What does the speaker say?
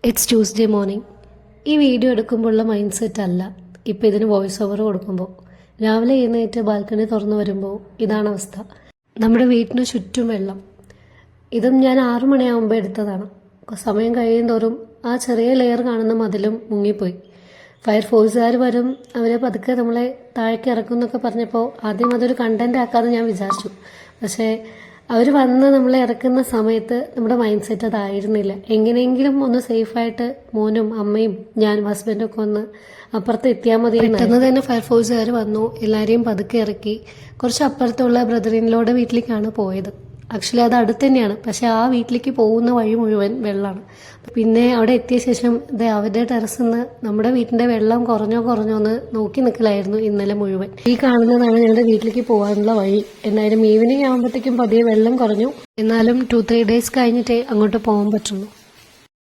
It's Tuesday morning. ഈ video എടുക്കുമ്പോഴുള്ള mind set അല്ല ഇപ്പം ഇതിന് വോയിസ് ഓവർ കൊടുക്കുമ്പോൾ. രാവിലെ എഴുന്നേറ്റ് ബാൽക്കണി തുറന്നു വരുമ്പോൾ ഇതാണ് അവസ്ഥ. നമ്മുടെ വീട്ടിന് ചുറ്റും വെള്ളം. ഇതും ഞാൻ 6 മണിയാകുമ്പോൾ എടുത്തതാണ്. സമയം കഴിയും തോറും ആ ചെറിയ ലെയർ കാണുന്ന മതിലും മുങ്ങിപ്പോയി. ഫയർഫോഴ്സുകാർ വരും, അവരെ പതുക്കെ നമ്മളെ താഴേക്ക് ഇറക്കും എന്നൊക്കെ പറഞ്ഞപ്പോൾ ആദ്യം അതൊരു കണ്ടന്റ് ആക്കാമെന്ന് ഞാൻ വിചാരിച്ചു. പക്ഷേ അവർ വന്ന് നമ്മളെ ഇറക്കുന്ന സമയത്ത് നമ്മുടെ മൈൻഡ് സെറ്റ് അതായിരുന്നില്ല. എങ്ങനെയെങ്കിലും ഒന്ന് സേഫായിട്ട് മോനും അമ്മയും ഞാനും ഹസ്ബൻഡും ഒക്കെ ഒന്ന് അപ്പുറത്ത് എത്തിയാൽ മതി. പെട്ടെന്ന് തന്നെ ഫയർഫോഴ്സുകാർ വന്നു, എല്ലാവരെയും പതുക്കെ ഇറക്കി. കുറച്ച് അപ്പുറത്തുള്ള ബ്രദറിൻലോടെ വീട്ടിലേക്കാണ് പോയത്. ആക്ച്വലി അത് അടുത്ത് തന്നെയാണ്, പക്ഷെ ആ വീട്ടിലേക്ക് പോകുന്ന വഴി മുഴുവൻ വെള്ളമാണ്. പിന്നെ അവിടെ എത്തിയ ശേഷം അവരുടെ ടെറസിൽ നിന്ന് നമ്മുടെ വീട്ടിന്റെ വെള്ളം കുറഞ്ഞോ എന്ന് നോക്കി നിൽക്കലായിരുന്നു ഇന്നലെ മുഴുവൻ. ഈ കാണുന്നതാണ് ഞങ്ങളുടെ വീട്ടിലേക്ക് പോകാനുള്ള വഴി. എന്തായാലും ഈവനിങ് ആകുമ്പോഴത്തേക്കും പതിയെ വെള്ളം കുറഞ്ഞു. എന്നാലും 2-3 ഡേയ്സ് കഴിഞ്ഞിട്ടേ അങ്ങോട്ട് പോകാൻ പറ്റുള്ളൂ.